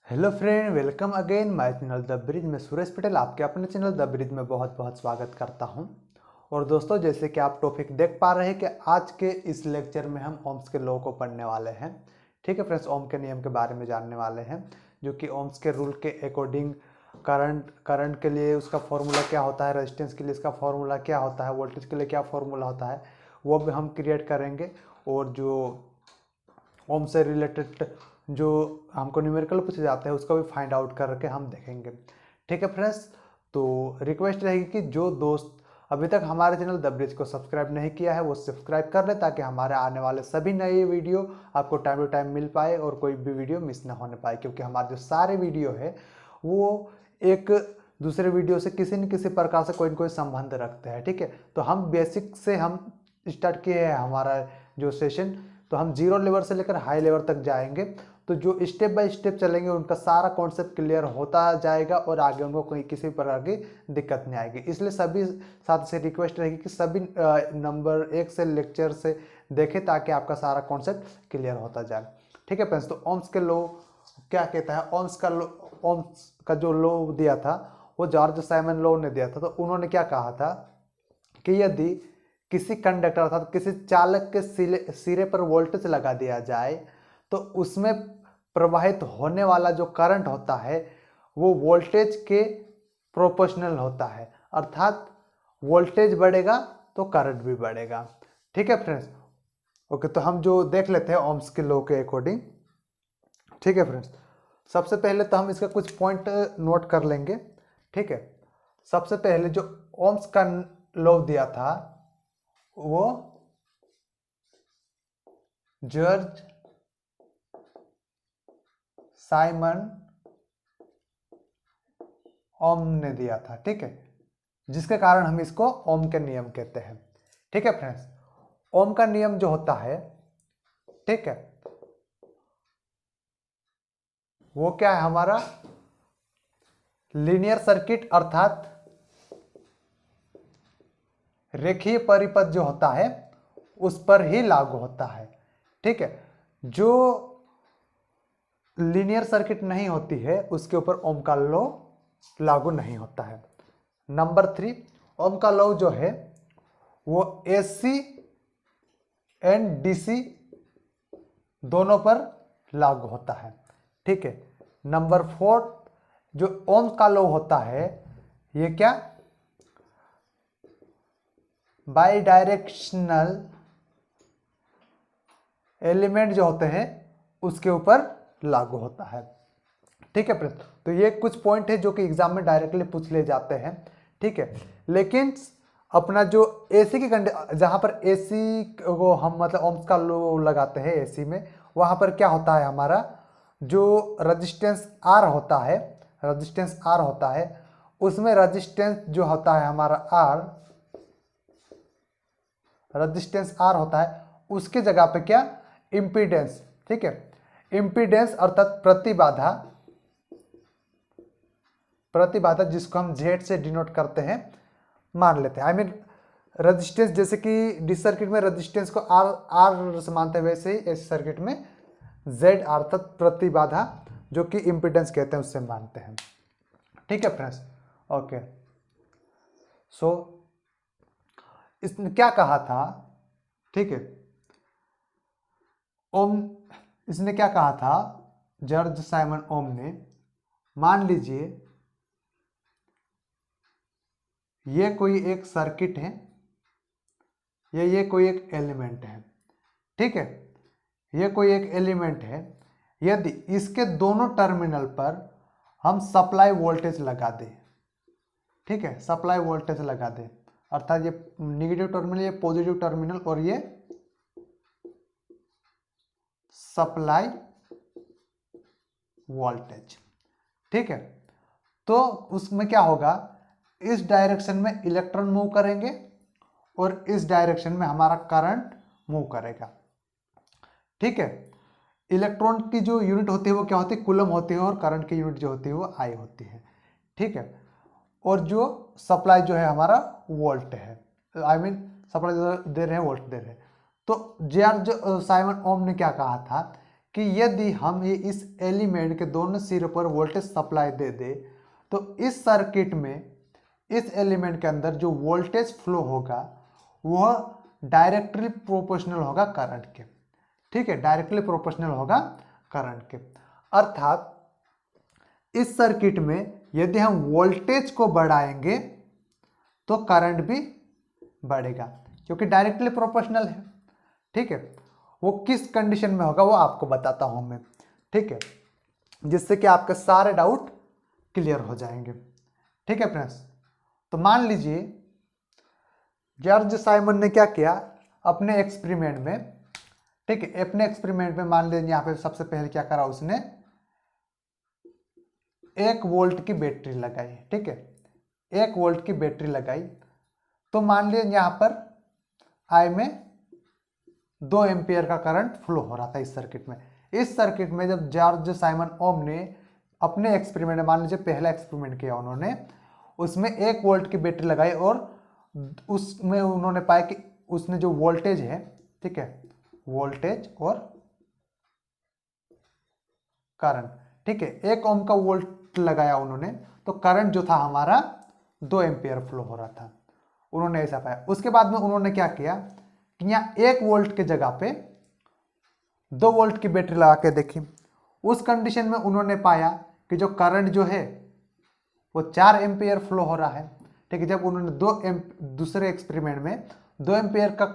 Hello friend, welcome again my channel the bridge में सुरेश पटेल आपके अपने चैनल द ब्रिज में बहुत बहुत स्वागत करता हूं। और दोस्तों, जैसे कि आप टॉपिक देख पा रहे हैं कि आज के इस लेक्चर में हम ओम्स के लॉ को पढ़ने वाले हैं। ठीक है फ्रेंड्स, ओम के नियम के बारे में जानने वाले हैं, जो कि ओम्स के रूल के अकॉर्डिंग करंट के लिए उसका फॉर्मूला क्या होता है, रेजिस्टेंस के लिए इसका फॉर्मूला क्या होता है, वोल्टेज के लिए क्या फॉर्मूला होता है, वो भी हम क्रिएट करेंगे। और जो ओम से रिलेटेड जो हमको न्यूमेरिकल पूछे जाते हैं उसको भी फाइंड आउट करके हम देखेंगे। ठीक है फ्रेंड्स, तो रिक्वेस्ट रहेगी कि जो दोस्त अभी तक हमारे चैनल द ब्रिज को सब्सक्राइब नहीं किया है वो सब्सक्राइब कर ले, ताकि हमारे आने वाले सभी नए वीडियो आपको टाइम टू टाइम मिल पाए और कोई भी वीडियो मिस ना होने पाए, क्योंकि हमारे जो सारे वीडियो है वो एक दूसरे वीडियो से किसी न किसी प्रकार से कोई न कोई संबंध रखते हैं। ठीक है, तो हम बेसिक से हम स्टार्ट किए हैं हमारा जो सेशन, तो हम जीरो लेवल से लेकर हाई लेवल तक जाएंगे। तो जो स्टेप बाय स्टेप चलेंगे उनका सारा कॉन्सेप्ट क्लियर होता जाएगा और आगे उनको कोई किसी प्रकार की दिक्कत नहीं आएगी। इसलिए सभी साथ से रिक्वेस्ट रहेगी कि सभी नंबर 1 से लेक्चर से देखें, ताकि आपका सारा कॉन्सेप्ट क्लियर होता जाए। ठीक है फ्रेंड्स, तो ओम्स के लॉ क्या कहता है? ओम्स का जो लॉ दिया था वो जॉर्ज साइमन लॉ ने दिया था। तो उन्होंने क्या कहा था कि यदि किसी कंडक्टर अर्थात किसी चालक के सिरे पर वोल्टेज लगा दिया जाए तो उसमें प्रवाहित होने वाला जो करंट होता है वो वोल्टेज के प्रोपोर्शनल होता है, अर्थात वोल्टेज बढ़ेगा तो करंट भी बढ़ेगा। ठीक है फ्रेंड्स, ओके, तो हम जो देख लेते हैं ओम्स के लॉ के अकॉर्डिंग। ठीक है फ्रेंड्स, सबसे पहले तो हम इसका कुछ पॉइंट नोट कर लेंगे। ठीक है, सबसे पहले जो ओम्स का लॉ दिया था वो जॉर्ज साइमन ओम ने दिया था। ठीक है, जिसके कारण हम इसको ओम के नियम कहते हैं। ठीक है फ्रेंड्स, ओम का नियम जो होता है, ठीक है, वो क्या है? हमारा लीनियर सर्किट अर्थात रेखीय परिपथ जो होता है उस पर ही लागू होता है। ठीक है, जो लीनियर सर्किट नहीं होती है उसके ऊपर ओम का लॉ लागू नहीं होता है। नंबर 3, ओम का लॉ जो है वो एसी एंड डीसी दोनों पर लागू होता है। ठीक है, नंबर 4, जो ओम का लॉ होता है ये क्या? बाई डायरेक्शनल एलिमेंट जो होते हैं उसके ऊपर लागू होता है। ठीक है फ्रेंड्स, तो ये कुछ पॉइंट है जो कि एग्जाम में डायरेक्टली पूछ ले जाते हैं। ठीक है, लेकिन अपना जो एसी की जहां पर एसी को हम मतलब ओम्स का लॉ लगाते हैं एसी में, वहां पर क्या होता है? हमारा जो रेजिस्टेंस आर होता है उसमें रेजिस्टेंस जो होता है हमारा रेजिस्टेंस आर होता है, उसके जगह पे क्या? इम्पीडेंस। ठीक है, इम्पीडेंस अर्थात प्रतिबाधा जिसको हम जेड से डिनोट करते हैं मान लेते हैं। आई मीन रेजिस्टेंस, जैसे कि डीसी सर्किट में रेजिस्टेंस को आर से मानते हैं, वैसे ही एसी सर्किट में जेड अर्थात प्रतिबाधा जो कि इम्पीडेंस कहते हैं उससे मानते हैं। ठीक है फ्रेंड्स, ओके, सो इसने क्या कहा था? ठीक है, इसने क्या कहा था? जॉर्ज साइमन ओम ने, मान लीजिए ये कोई एक सर्किट है या ये कोई एक एलिमेंट है। ठीक है, ये कोई एक एलिमेंट है, यदि इसके दोनों टर्मिनल पर हम सप्लाई वोल्टेज लगा दें, ठीक है, सप्लाई वोल्टेज लगा दें, अर्थात ये नेगेटिव टर्मिनल, ये पॉजिटिव टर्मिनल और ये सप्लाई वोल्टेज। ठीक है, तो उसमें क्या होगा? इस डायरेक्शन में इलेक्ट्रॉन मूव करेंगे और इस डायरेक्शन में हमारा करंट मूव करेगा। ठीक है, इलेक्ट्रॉन की जो यूनिट होती है वो क्या होती है? कूलम होती है, और करंट की यूनिट जो होती है वो आई होती है। ठीक है, और जो सप्लाई जो है हमारा वोल्ट है, आई मीन सप्लाई दे रहे हैं, वोल्ट दे रहे हैं। तो जॉर्ज साइमन ओम ने क्या कहा था कि यदि हम ये इस एलिमेंट के दोनों सिरों पर वोल्टेज सप्लाई दे दे तो इस सर्किट में इस एलिमेंट के अंदर जो वोल्टेज फ्लो होगा वह डायरेक्टली प्रोपोर्शनल होगा करंट के। ठीक है, डायरेक्टली प्रोपोर्शनल होगा करंट के। अर्थात इस सर्किट में यदि हम वोल्टेज को बढ़ाएंगे तो करंट भी बढ़ेगा क्योंकि डायरेक्टली प्रोपोर्शनल है। ठीक है, वो किस कंडीशन में होगा वो आपको बताता हूं मैं। ठीक है, जिससे कि आपके सारे डाउट क्लियर हो जाएंगे। ठीक है फ्रेंड्स, तो मान लीजिए जॉर्ज साइमन ने क्या किया अपने एक्सपेरिमेंट में। ठीक है, अपने एक्सपेरिमेंट में मान लीजिए यहां पे सबसे पहले क्या करा, उसने 1 वोल्ट की बैटरी लगाई। ठीक है, 1 वोल्ट की बैटरी लगाई तो मान लीजिए यहां पर आई में 2 एम्पियर का करंट फ्लो हो रहा था इस सर्किट में। इस सर्किट में जब जॉर्ज साइमन ओम ने अपने एक्सपेरिमेंट, मान लीजिए पहला एक्सपेरिमेंट किया उन्होंने, उसमें 1 वोल्ट की बैटरी लगाई और उसमें उन्होंने पाया कि उसने जो वोल्टेज है, ठीक है, वोल्टेज और करंट, ठीक है, 1 ओम का वोल्ट लगाया उन्होंने तो करंट जो था हमारा 2 एम्पियर फ्लो हो रहा था। उन्होंने ऐसा पाया। उसके बाद में उन्होंने क्या किया कि यहाँ 1 वोल्ट के जगह पे 2 वोल्ट की बैटरी लगा के देखी। उस कंडीशन में उन्होंने पाया कि जो करंट जो है वो 4 एम्पियर फ्लो हो रहा है। ठीक है, जब उन्होंने दूसरे एक्सपेरिमेंट में 2 एम्पियर का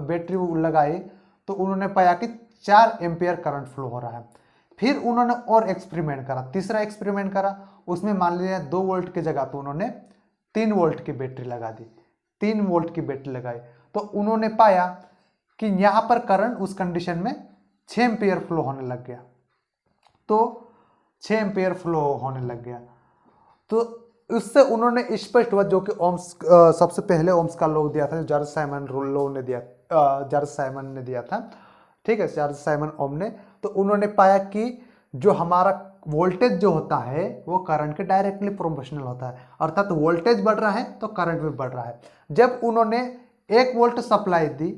बैटरी लगाई तो उन्होंने पाया कि 4 एम्पियर करंट फ्लो हो रहा है। फिर उन्होंने और एक्सपेरिमेंट करा, तीसरा एक्सपेरिमेंट करा, उसमें मान लीजिए 2 वोल्ट के जगह पे उन्होंने 3 वोल्ट की बैटरी लगा दी, 3 वोल्ट की बैटरी लगाई तो उन्होंने पाया कि यहां पर करंट उस कंडीशन में 6 एम्पियर फ्लो होने लग गया। तो 6 एम्पियर फ्लो होने लग गया तो उससे उन्होंने स्पष्ट हुआ, जो कि ओम्स सबसे पहले ओम्स का लॉ दिया था, जॉर्ज साइमन लॉ ने दिया, जॉर्ज साइमन ने दिया था। ठीक है, जॉर्ज साइमन ओम ने, तो उन्होंने पाया कि जो हमारा वोल्टेज जो होता है वो करंट के डायरेक्टली प्रोपोर्शनल होता है। अर्थात वोल्टेज बढ़ रहा है तो करंट भी बढ़ रहा है। जब उन्होंने 1 वोल्ट सप्लाई दी,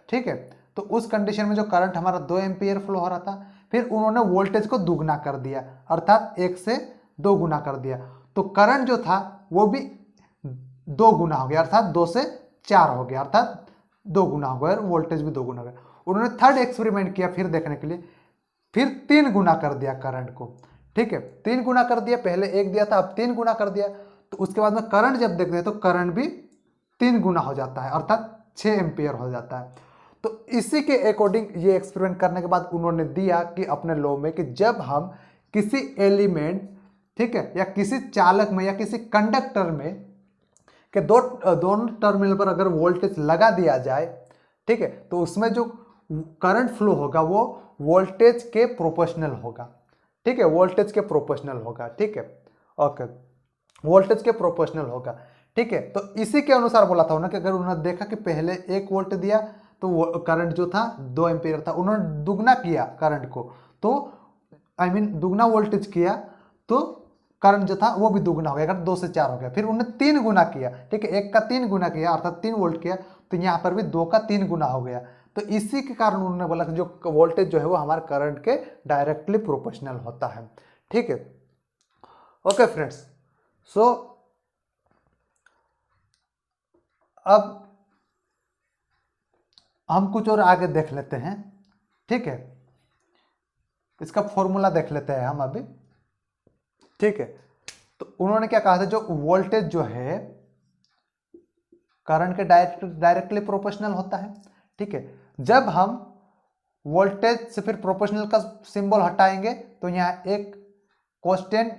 ठीक है, तो उस कंडीशन में जो करंट हमारा 2 एम्पियर फ्लो हो रहा था, फिर उन्होंने वोल्टेज को दुगना कर दिया, अर्थात 1 से 2 गुना कर दिया, तो करंट जो था वो भी 2 गुना हो गया, अर्थात 2 से 4 हो गया, अर्थात 2 गुना हो गया, और वोल्टेज भी 2 गुना हो गया। उन्होंने थर्ड एक्सपेरिमेंट किया फिर देखने के लिए, फिर 3 गुना कर दिया करंट को। ठीक है, 3 गुना कर दिया, पहले 1 दिया था अब 3 गुना कर दिया, तो उसके बाद में करंट जब देखते हैं तो करंट भी 3 गुना हो जाता है, अर्थात 6 एम्पियर हो जाता है। तो इसी के अकॉर्डिंग ये एक्सपेरिमेंट करने के बाद उन्होंने दिया कि अपने लॉ में कि जब हम किसी एलिमेंट, ठीक है, या किसी चालक में या किसी कंडक्टर में के दोनों टर्मिनल पर अगर वोल्टेज लगा दिया जाए, ठीक है, तो उसमें जो करंट फ्लो होगा वो वोल्टेज के प्रोपोर्शनल होगा। ठीक है, वोल्टेज के प्रोपोर्शनल होगा। ठीक है, ओके, वोल्टेज के प्रोपोर्शनल होगा। ठीक है, तो इसी के अनुसार बोला था उन्होंने कि अगर उन्होंने देखा कि पहले 1 वोल्ट दिया तो करंट जो था 2 एम्पियर था, उन्होंने दुगना किया करंट को, तो दुगना वोल्टेज किया तो करंट जो था वो भी दुगना हो गया, अगर 2 से 4 हो गया। फिर उन्होंने 3 गुना किया, ठीक है, 1 का 3 गुना किया अर्थात 3 वोल्ट किया, तो यहाँ पर भी 2 का 3 गुना हो गया। तो इसी के कारण उन्होंने बोला कि जो वोल्टेज जो है वो हमारे करंट के डायरेक्टली प्रोपोर्शनल होता है। ठीक है, ओके फ्रेंड्स, सो अब हम कुछ और आगे देख लेते हैं। ठीक है, इसका फॉर्मूला देख लेते हैं हम अभी। ठीक है, तो उन्होंने क्या कहा था, जो वोल्टेज जो है करंट के डायरेक्टली प्रोपोर्शनल होता है। ठीक है, जब हम वोल्टेज से फिर प्रोपोर्शनल का सिंबल हटाएंगे तो यहाँ एक कांस्टेंट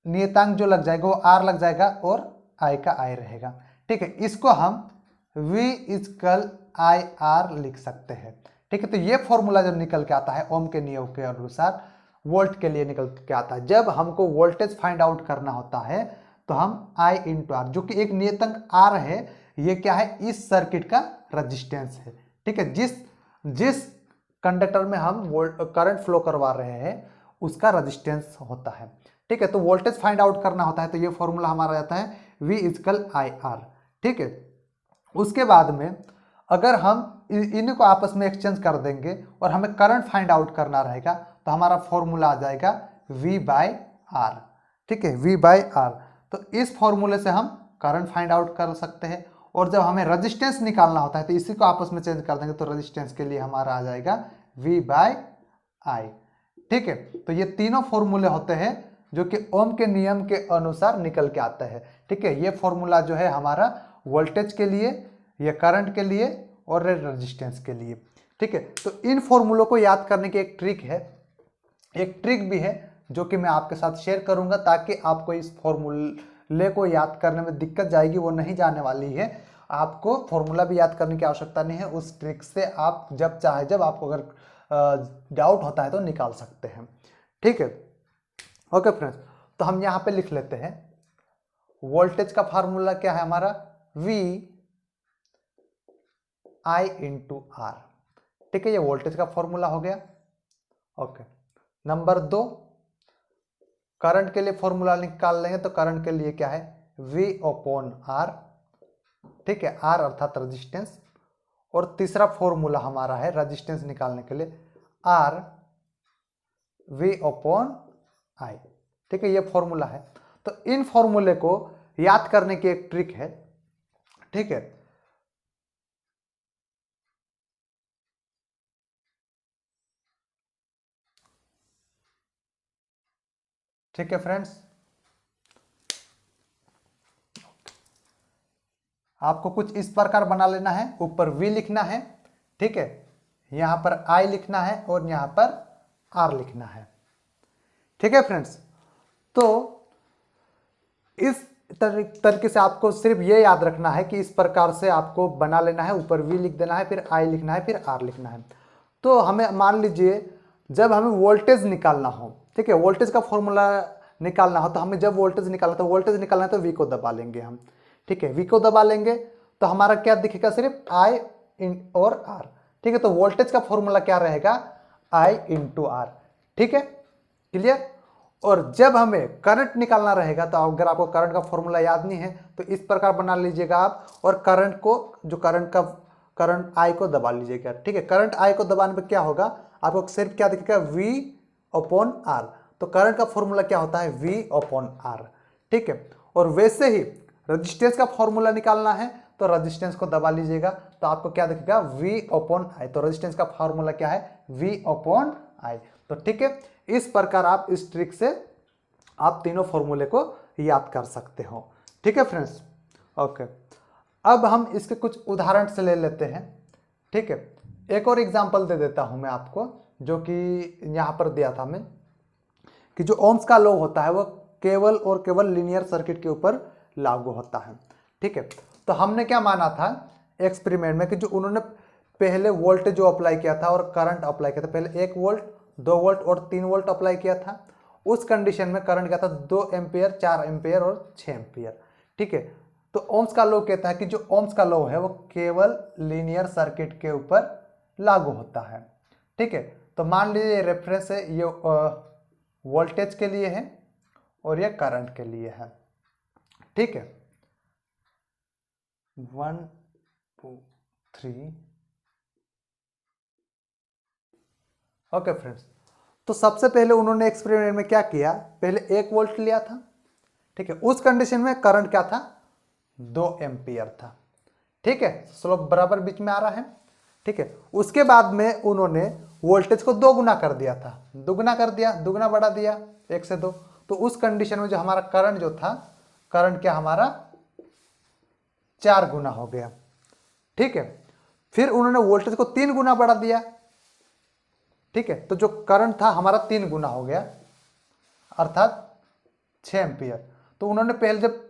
नियतांक जो लग जाएगा वो आर लग जाएगा और आई का आई रहेगा। ठीक है, इसको हम V इक्वल आई आर लिख सकते हैं। ठीक है, तो ये फॉर्मूला जब निकल के आता है ओम के नियम के अनुसार वोल्ट के लिए निकल के आता है, जब हमको वोल्टेज फाइंड आउट करना होता है तो हम I इंटू आर, जो कि एक नियतांक आर है, ये क्या है, इस सर्किट का रजिस्टेंस है। ठीक है, जिस कंडक्टर में हम करंट फ्लो करवा रहे हैं उसका रजिस्टेंस होता है। ठीक है, तो वोल्टेज फाइंड आउट करना होता है तो ये फॉर्मूला हमारा जाता है V इक्वल आई आर। ठीक है, उसके बाद में अगर हम इन्हीं को आपस में एक्सचेंज कर देंगे और हमें करंट फाइंड आउट करना रहेगा, तो हमारा फॉर्मूला आ जाएगा V बाई आर। ठीक है, V बाई आर। तो इस फॉर्मूले से हम करंट फाइंड आउट कर सकते हैं। और जब हमें रजिस्टेंस निकालना होता है तो इसी को आपस में चेंज कर देंगे, तो रजिस्टेंस के लिए हमारा आ जाएगा V बाई आई। ठीक है, तो ये तीनों फॉर्मूले होते हैं जो कि ओम के नियम के अनुसार निकल के आते हैं। ठीक है, ये फॉर्मूला जो है हमारा वोल्टेज के लिए, ये करंट के लिए और रेजिस्टेंस के लिए। ठीक है, तो इन फॉर्मूलों को याद करने की एक ट्रिक है, एक ट्रिक भी है जो कि मैं आपके साथ शेयर करूंगा, ताकि आपको इस फॉर्मूले को याद करने में दिक्कत जाएगी वो नहीं जाने वाली है। आपको फॉर्मूला भी याद करने की आवश्यकता नहीं है, उस ट्रिक से आप जब चाहे, जब आपको अगर डाउट होता है तो निकाल सकते हैं। ठीक है, ओके फ्रेंड्स, तो हम यहाँ पे लिख लेते हैं वोल्टेज का फार्मूला क्या है हमारा, V I इंटू आर। ठीक है, ये वोल्टेज का फॉर्मूला हो गया। ओके, नंबर 2, करंट के लिए फॉर्मूला निकाल लेंगे, तो करंट के लिए क्या है, V अपॉन आर। ठीक है, आर अर्थात रेजिस्टेंस। और तीसरा फॉर्मूला हमारा है रेजिस्टेंस निकालने के लिए, आर V अपॉन आई। ठीक है, ये फॉर्मूला है। तो इन फॉर्मूले को याद करने की एक ट्रिक है। ठीक है, ठीक है फ्रेंड्स, आपको कुछ इस प्रकार बना लेना है, ऊपर V लिखना है। ठीक है, यहां पर I लिखना है और यहां पर R लिखना है। ठीक है फ्रेंड्स, तो इस तरीके से आपको सिर्फ ये याद रखना है कि इस प्रकार से आपको बना लेना है, ऊपर V लिख देना है, फिर I लिखना है, फिर R लिखना है। तो हमें मान लीजिए जब हमें वोल्टेज निकालना हो, ठीक है, वोल्टेज का फॉर्मूला निकालना हो, तो हमें जब वोल्टेज निकालना, तो वोल्टेज निकालना है तो V को दबा लेंगे हम। ठीक है, V को दबा लेंगे तो हमारा क्या दिखेगा, सिर्फ I और R। ठीक है, तो वोल्टेज का फॉर्मूला क्या रहेगा, I इंटू R। ठीक है, क्लियर। और जब हमें करंट निकालना रहेगा, तो अगर आपको करंट का फॉर्मूला याद नहीं है तो इस प्रकार बना लीजिएगा आप, और करंट को, जो करंट आई को दबा लीजिएगा। ठीक है, करंट आई को दबाने पे क्या होगा, आपको सिर्फ क्या दिखेगा, V अपॉन आर। तो करंट का फॉर्मूला क्या होता है, V अपॉन आर। ठीक है, और वैसे ही रेजिस्टेंस का फॉर्मूला निकालना है, तो रेजिस्टेंस को दबा लीजिएगा, तो आपको क्या दिखेगा, V अपॉन आई। तो रेजिस्टेंस का फॉर्मूला क्या है, V अपॉन आई। तो ठीक है, इस प्रकार आप इस ट्रिक से आप तीनों फॉर्मूले को याद कर सकते हो। ठीक है फ्रेंड्स, ओके। अब हम इसके कुछ उदाहरण से ले लेते हैं। ठीक है, एक और एग्जांपल दे देता हूं मैं आपको, जो कि यहां पर दिया था मैं, कि जो ओम्स का लॉ होता है वो केवल और केवल लीनियर सर्किट के ऊपर लागू होता है। ठीक है, तो हमने क्या माना था एक्सपेरिमेंट में, कि जो उन्होंने पहले वोल्टेज जो अप्लाई किया था और करंट अप्लाई किया था, पहले 1 वोल्ट, 2 वोल्ट और 3 वोल्ट अप्लाई किया था। उस कंडीशन में करंट क्या था, 2 एम्पियर, 4 एम्पियर और 6 एम्पियर। ठीक है, तो ओम्स का लॉ कहता है कि जो ओम्स का लॉ है वो केवल लीनियर सर्किट के ऊपर लागू होता है। ठीक है, तो मान लीजिए रेफरेंस है, ये वोल्टेज के लिए है और ये करंट के लिए है। ठीक है, 1 2 3। ओके फ्रेंड्स, तो सबसे पहले उन्होंने एक्सपेरिमेंट में क्या किया, पहले 1 वोल्ट लिया था। ठीक है, उस कंडीशन में करंट क्या था, 2 एम्पियर था। ठीक है, स्लोप बराबर बीच में आ रहा है। ठीक है, उसके बाद में उन्होंने वोल्टेज को 2 गुना कर दिया था, दुगना कर दिया, दुगना बढ़ा दिया 1 से 2। तो उस कंडीशन में जो हमारा करंट जो था, करंट क्या हमारा 4 गुना हो गया। ठीक है, फिर उन्होंने वोल्टेज को 3 गुना बढ़ा दिया। ठीक है, तो जो करंट था हमारा 3 गुना हो गया, अर्थात 6 एम्पियर। तो उन्होंने पहले जब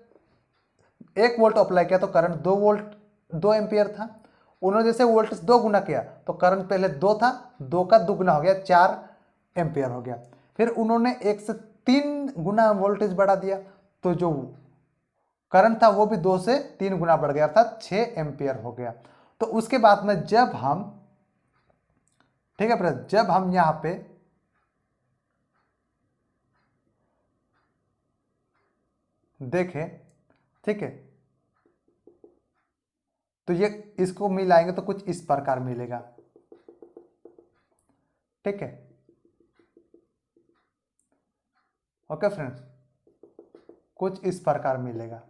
1 वोल्ट अप्लाई किया तो करंट 2 वोल्ट 2 एम्पियर था। उन्होंने जैसे वोल्टेज 2 गुना किया तो करंट पहले 2 था, 2 का दुगना हो गया, 4 एम्पियर हो गया। फिर उन्होंने 1 से 3 गुना वोल्टेज बढ़ा दिया, तो जो करंट था वो भी 2 से 3 गुना बढ़ गया, अर्थात 6 एम्पियर हो गया। तो उसके बाद में जब हम, ठीक है फ्रेंड्स, जब हम यहां पे देखें, ठीक है, तो ये इसको मिलाएंगे तो कुछ इस प्रकार मिलेगा। ठीक है, ओके फ्रेंड्स, कुछ इस प्रकार मिलेगा।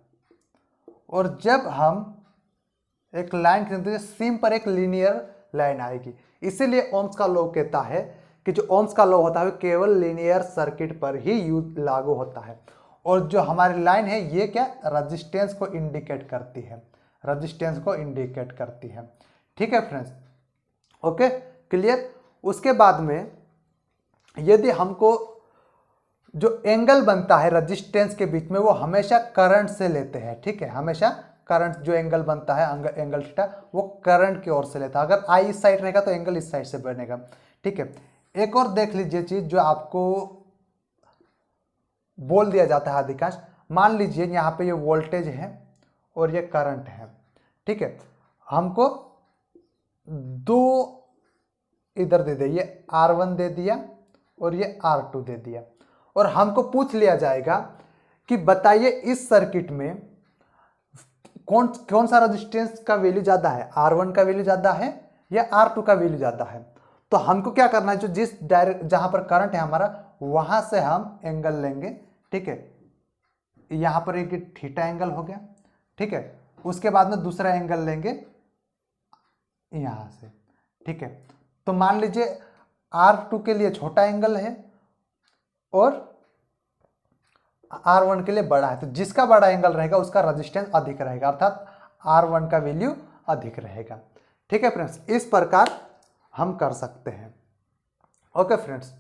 और जब हम एक लाइन खींचते हैं सीम पर एक लीनियर लाइन आएगी, इसीलिए ओम्स का लॉ कहता है कि जो ओम्स का लॉ होता है केवल लीनियर सर्किट पर ही यूज लागू होता है। और जो हमारी लाइन है ये क्या रेजिस्टेंस को इंडिकेट करती है, रेजिस्टेंस को इंडिकेट करती है। ठीक है फ्रेंड्स, ओके क्लियर। उसके बाद में यदि हमको जो एंगल बनता है रेजिस्टेंस के बीच में वो हमेशा करंट से लेते हैं। ठीक है, हमेशा करंट जो एंगल बनता है एंगल थीटा वो करंट की ओर से लेता है। अगर आई इस साइड रहेगा तो एंगल इस साइड से बनेगा। ठीक है, एक और देख लीजिए चीज जो आपको बोल दिया जाता है अधिकांश। मान लीजिए यहाँ पे ये वोल्टेज है और ये करंट है। ठीक है, हमको दो इधर दे दिया, ये R1 दे दिया और ये R2 दे दिया, और हमको पूछ लिया जाएगा कि बताइए इस सर्किट में कौन सा रेजिस्टेंस का वैल्यू ज्यादा है, R1 का वैल्यू ज्यादा है या R2 का वैल्यू ज्यादा है। तो हमको क्या करना है, जो जिस डायरेक्ट जहां पर करंट है हमारा वहां से हम एंगल लेंगे। ठीक है, यहां पर एक थीटा एंगल हो गया। ठीक है, उसके बाद में दूसरा एंगल लेंगे यहां से। ठीक है, तो मान लीजिए R2 के लिए छोटा एंगल है और R1 के लिए बड़ा है, तो जिसका बड़ा एंगल रहेगा उसका रेजिस्टेंस अधिक रहेगा, अर्थात R1 का वैल्यू अधिक रहेगा। ठीक है फ्रेंड्स, इस प्रकार हम कर सकते हैं। ओके फ्रेंड्स,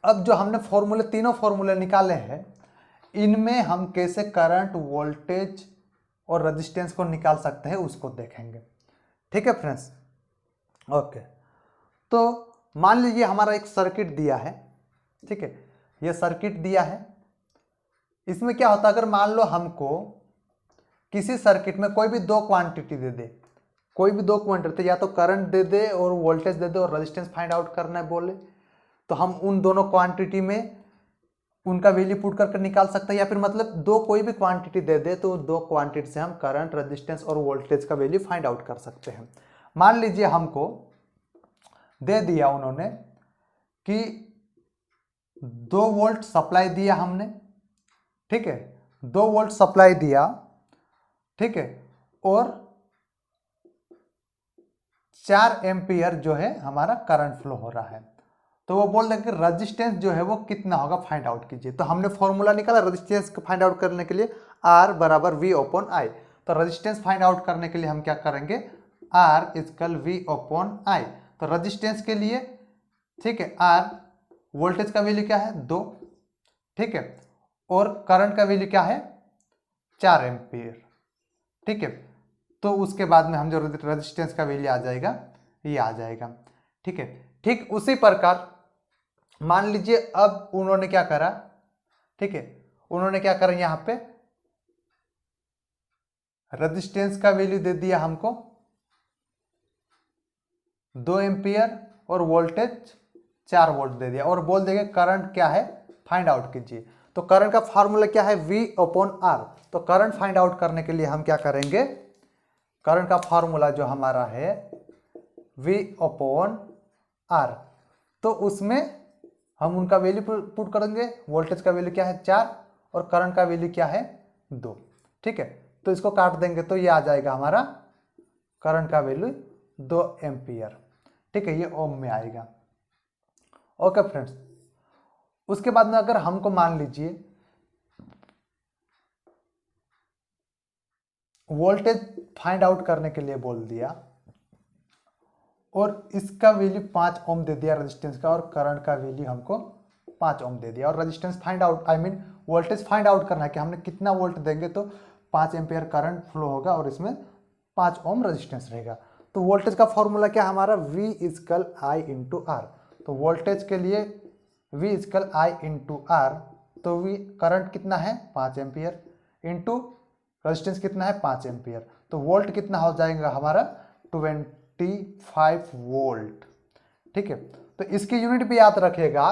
अब जो हमने फॉर्मूले तीनों फॉर्मूले निकाले हैं इनमें हम कैसे करंट, वोल्टेज और रेजिस्टेंस को निकाल सकते हैं उसको देखेंगे। ठीक है फ्रेंड्स, ओके। तो मान लीजिए हमारा एक सर्किट दिया है। ठीक है, ये सर्किट दिया है। इसमें क्या होता है, अगर मान लो हमको किसी सर्किट में कोई भी दो क्वांटिटी दे दे, कोई भी दो क्वांटिटी, या तो करंट दे दे और वोल्टेज दे दे और रेजिस्टेंस फाइंड आउट करना है बोले, तो हम उन दोनों क्वांटिटी में उनका वैल्यू पुट करके निकाल सकते हैं। या फिर मतलब दो कोई भी क्वांटिटी दे दे तो दो क्वांटिटी से हम करंट, रेजिस्टेंस और वोल्टेज का वैल्यू फाइंड आउट कर सकते हैं। मान लीजिए हमको दे दिया उन्होंने कि 2 वोल्ट सप्लाई दिया हमने। ठीक है, 2 वोल्ट सप्लाई दिया। ठीक है, और 4 एम्पियर जो है हमारा करंट फ्लो हो रहा है। तो वो बोल रहे कि रेजिस्टेंस जो है वो कितना होगा फाइंड आउट कीजिए। तो हमने फॉर्मूला निकाला रेजिस्टेंस को फाइंड आउट करने के लिए, R बराबर V ओपन I। तो रेजिस्टेंस फाइंड आउट करने के लिए हम क्या करेंगे, R equal V open I। तो रेजिस्टेंस के लिए, ठीक है, R वोल्टेज का वैल्यू क्या है 2। ठीक है, और करंट का वैल्यू क्या है 4 एम्पियर। ठीक है, तो उसके बाद में हम जो रेजिस्टेंस का वैल्यू आ जाएगा ये आ जाएगा। ठीक है, ठीक उसी प्रकार मान लीजिए अब उन्होंने क्या करा, ठीक है, उन्होंने क्या करा, यहां पे रेजिस्टेंस का वैल्यू दे दिया हमको 2 एम्पियर और वोल्टेज 4 वोल्ट दे दिया, और बोल देंगे करंट क्या है फाइंड आउट कीजिए। तो करंट का फार्मूला क्या है V अपॉन R। तो करंट फाइंड आउट करने के लिए हम क्या करेंगे, करंट का फार्मूला जो हमारा है V अपॉन R, तो उसमें हम उनका वैल्यू पुट करेंगे। वोल्टेज का वैल्यू क्या है 4 और करंट का वैल्यू क्या है 2। ठीक है, तो इसको काट देंगे तो ये आ जाएगा हमारा करंट का वैल्यू 2 एम्पियर। ठीक है, ये ओम में आएगा। ओके फ्रेंड्स, उसके बाद में अगर हमको मान लीजिए वोल्टेज फाइंड आउट करने के लिए बोल दिया और इसका वैल्यू 5 ओम दे दिया रेजिस्टेंस का, और करंट का वैल्यू हमको 5 ओम दे दिया, और resistance find out voltage find out करना है कि हमने कितना वोल्ट देंगे तो 5 एम्पियर करंट फ्लो होगा और इसमें 5 ओम रेजिस्टेंस रहेगा। तो वोल्टेज का फॉर्मूला क्या हमारा V equal I into R। तो वोल्टेज के लिए V equal I into R, तो V करंट कितना है 5 एम्पियर इंटू रेजिस्टेंस कितना है 5 एम्पियर, तो वोल्ट कितना हो जाएगा हमारा 25 वोल्ट। ठीक है, तो इसकी यूनिट भी याद रखिएगा,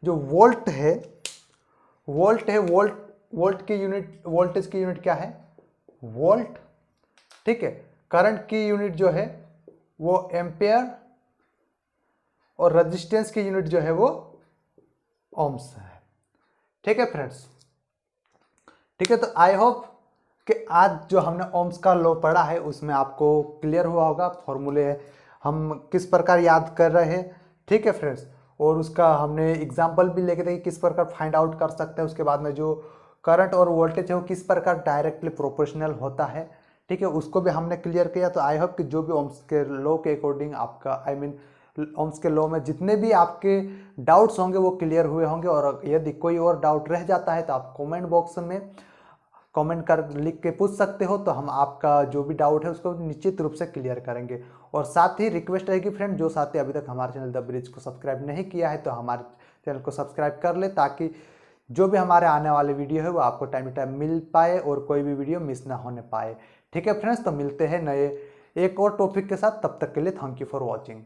जो वोल्ट है वोल्ट की यूनिट, वोल्टेज की यूनिट क्या है वोल्ट, ठीक है। करंट की यूनिट जो है वो एम्पेयर और रेजिस्टेंस की यूनिट जो है वो ओम्स है। ठीक है फ्रेंड्स, ठीक है। तो आई होप कि आज जो हमने ओम्स का लॉ पढ़ा है उसमें आपको क्लियर हुआ होगा, फॉर्मूले हम किस प्रकार याद कर रहे हैं। ठीक है फ्रेंड्स, और उसका हमने एग्जाम्पल भी लेके देखिए किस प्रकार फाइंड आउट कर सकते हैं। उसके बाद में जो करंट और वोल्टेज है वो किस प्रकार डायरेक्टली प्रोपोर्शनल होता है, ठीक है, उसको भी हमने क्लियर किया। तो आई होप कि जो भी ओम्स के लॉ के अकॉर्डिंग आपका ओम्स के लॉ में जितने भी आपके डाउट्स होंगे वो क्लियर हुए होंगे। और यदि कोई और डाउट रह जाता है तो आप कमेंट बॉक्स में कमेंट कर लिख के पूछ सकते हो, तो हम आपका जो भी डाउट है उसको निश्चित रूप से क्लियर करेंगे। और साथ ही रिक्वेस्ट रहेगी फ्रेंड, जो साथी अभी तक हमारे चैनल द ब्रिज को सब्सक्राइब नहीं किया है तो हमारे चैनल को सब्सक्राइब कर ले, ताकि जो भी हमारे आने वाले वीडियो है वो आपको टाइम टू टाइम मिल पाए और कोई भी वीडियो मिस ना होने पाए। ठीक है फ्रेंड्स, तो मिलते हैं नए एक और टॉपिक के साथ, तब तक के लिए थैंक यू फॉर वॉचिंग।